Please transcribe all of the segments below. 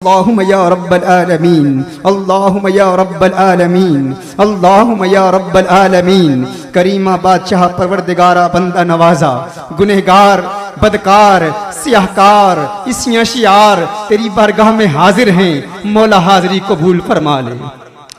اللہم یا رب العالمین، اللہم یا رب العالمین، اللہم یا رب العالمین۔ کریمہ بادشاہ پروردگارہ بندہ نوازا، گنہگار بدکار سیاہکار اسیاں شیار تیری بارگاہ میں حاضر ہیں، مولا حاضری قبول فرما لے،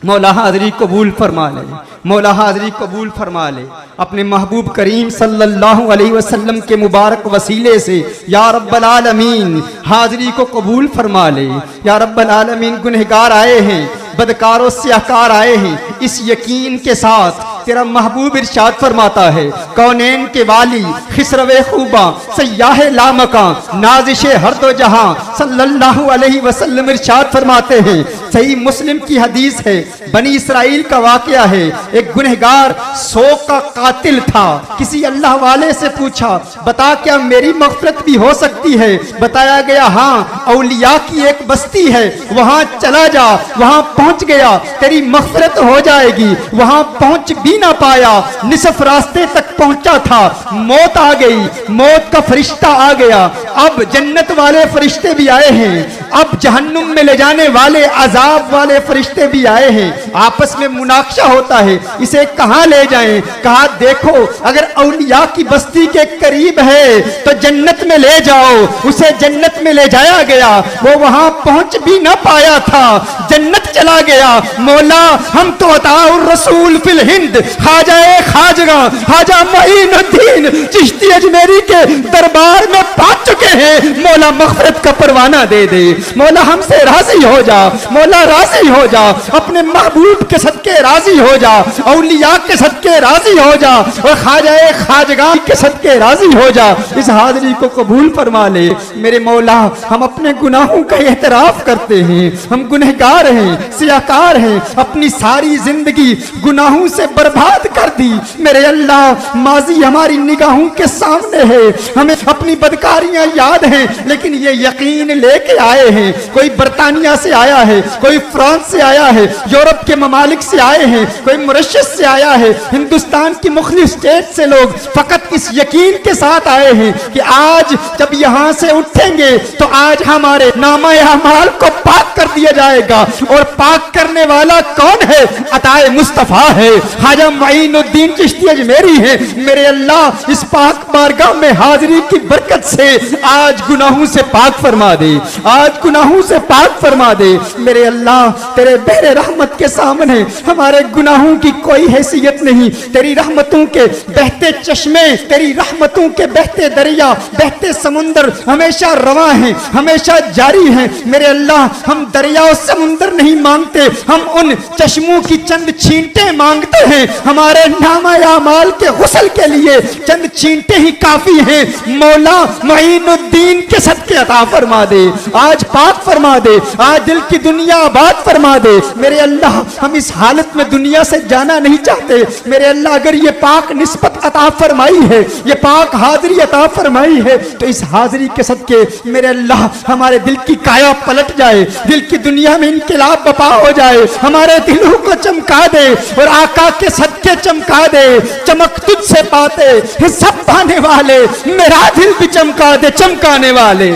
مولا حاضری قبول فرما لے، مولا حاضری قبول فرما لے۔ اپنے محبوب کریم صلی اللہ علیہ وسلم کے مبارک وسیلے سے یا رب العالمین حاضری کو قبول فرما لے۔ یا رب العالمین گنہگار آئے ہیں، بدکار و سیاہکار آئے ہیں، اس یقین کے ساتھ تیرا محبوب ارشاد فرماتا ہے، کونین کے والی خسرو خوباں سیاہ لامکاں نازش ہر دو جہاں صلی اللہ علیہ وسلم ارشاد فرماتے ہیں۔ صحیح مسلم کی حدیث ہے، بنی اسرائیل کا واقعہ ہے، ایک گنہگار 100 کا قاتل تھا، کسی اللہ والے سے پوچھا بتا کیا میری مغفرت بھی ہو سکتی ہے؟ بتایا گیا ہاں، اولیاء کی ایک بستی ہے، وہاں چلا جا، وہاں پہنچ گیا تیری مغفرت ہو جائے گی۔ وہاں پہنچ بھی نہ پایا، نصف راستے تک پہنچا تھا، موت آ گئی، موت کا فرشتہ آ گیا۔ اب جنت والے فرشتے بھی آئے ہیں، اب جہنم میں لے جانے والے عذاب والے فرشتے بھی آئے ہیں، آپس میں مناقشہ ہوتا ہے اسے کہاں لے جائیں؟ کہا دیکھو اگر اولیاء کی بستی کے قریب ہے تو جنت میں لے جاؤ۔ اسے جنت میں لے جایا گیا، وہ وہاں پہنچ بھی نہ پایا تھا، جنت چلا گیا۔ مولا ہم تو عطاء الرسول فی الہند خواجہ خواجگاں خواجہ معین الدین چشتی اجمیری کے دربار میں پہنچ چکے ہیں، مولا مغفرت کا پروانہ دے دے، مولا ہم سے راضی ہو جا، مولا راضی ہو جا، اپنے محبوب کے صدقے راضی ہو جا، اولیاء کے صدقے راضی ہو جا، اور خواجہ خواجگاں کے صدقے راضی ہو جا۔ اس حاضری کو قبول فرما لے میرے مولا، ہم اپنے گناہوں کا اعتراف کرتے ہیں، ہم گنہگار ہیں، سیاہکار ہیں، اپنی ساری زندگی گناہوں سے برباد کر دی میرے اللہ۔ ماضی ہماری نگاہوں کے سامنے ہے، ہمیں اپنی بدکاریاں یاد ہیں، لیکن یہ یقین لے کے آئے ہیں، کوئی برطانیہ سے آیا ہے، کوئی فرانس سے آیا ہے، یورپ کے ممالک سے آئے ہیں، کوئی موریشس سے آیا ہے، ہندوستان کی مختلف اسٹیٹ سے لوگ فقط اس یقین کے ساتھ آئے ہیں کہ آج جب یہاں سے اٹھیں گے تو آج ہمارے نامہ اعمال کو پاک کر دیا جائے گا، اور پاک کرنے والا کون ہے؟ عطاء مصطفیٰ ہے، خواجہ معین الدین چشتی اجمیری ہے۔ میرے اللہ اس پاک بارگاہ میں حاضری کی برکت سے آج گناہوں سے پاک فرما دے، آج گناہوں سے پاک فرما دے میرے اللہ۔ تیرے بحر رحمت کے سامنے ہمارے گناہوں کی کوئی حیثیت نہیں، تیری رحمتوں کے بہتے چشمے، تیری رحمتوں کے بہتے دریا، بہتے سمندر ہمیشہ رواں ہیں، ہمیشہ جاری ہیں میرے اللہ۔ ہم دریا و سمندر نہیں مانگتے، ہم ان چشموں کی چند چھینٹیں مانگتے ہیں، ہمارے نامہ اعمال کے غسل کے لیے چند چھینٹیں ہی کافی ہیں۔ مولا معین الدین کے صدقے عطا فرما دے، آج پاک فرما دے، آج دل کی دنیا آباد فرما دے میرے اللہ۔ ہم اس حالت میں دنیا سے جانا نہیں چاہتے میرے اللہ، اگر یہ پاک نسبت عطا فرمائی ہے، یہ پاک حاضری عطا فرمائی ہے، تو اس حاضری کے صدقے میرے اللہ ہمارے دل کی کایا پلٹ جائے، دل کی دنیا میں انقلاب بپا ہو جائے، ہمارے دلوں کو چمکا دے، اور آقا کے صدقے چمکا دے۔ چمک تجھ سے پاتے ہیں سب پانے والے، میرا دل بھی چمکا دے چمکانے والے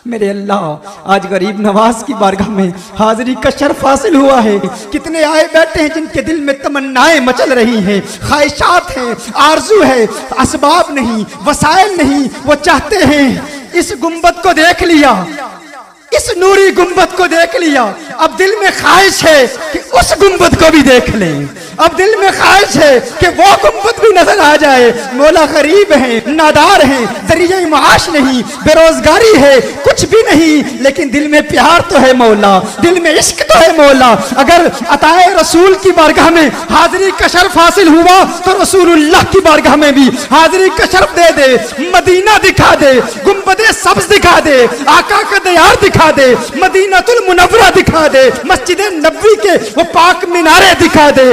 میرے اللہ۔ آج غریب نواز کی بارگاہ میں حاضری کا شرف حاصل ہوا ہے، کتنے آئے بیٹھے ہیں جن کے دل میں تمنائیں مچل رہی ہیں، خواہشات ہیں، آرزو ہے، اسباب نہیں، وسائل نہیں، وہ چاہتے ہیں اس گنبد کو دیکھ لیا، اس نوری گنبد کو دیکھ لیا، اب دل میں خواہش ہے کہ اس گنبد کو بھی دیکھ لیں، اب دل میں خواہش ہے کہ وہ گنبد بھی نظر آ جائے۔ مولا غریب ہیں، نادار ہیں، ذریعہ معاش نہیں، بے روزگاری ہے، کچھ بھی نہیں، لیکن دل میں پیار تو ہے مولا، دل میں عشق تو ہے مولا۔ اگر عطائے رسول کی بارگاہ میں حاضری کا شرف حاصل ہوا تو رسول اللہ کی بارگاہ میں بھی حاضری کا شرف دے دے، مدینہ دکھا دے، گنبد سبز دکھا دے، آقا کا دیار دکھا دے، مدینہ المنورہ دکھا دے، مسجد نبوی کے وہ پاک مینارے دکھا دے،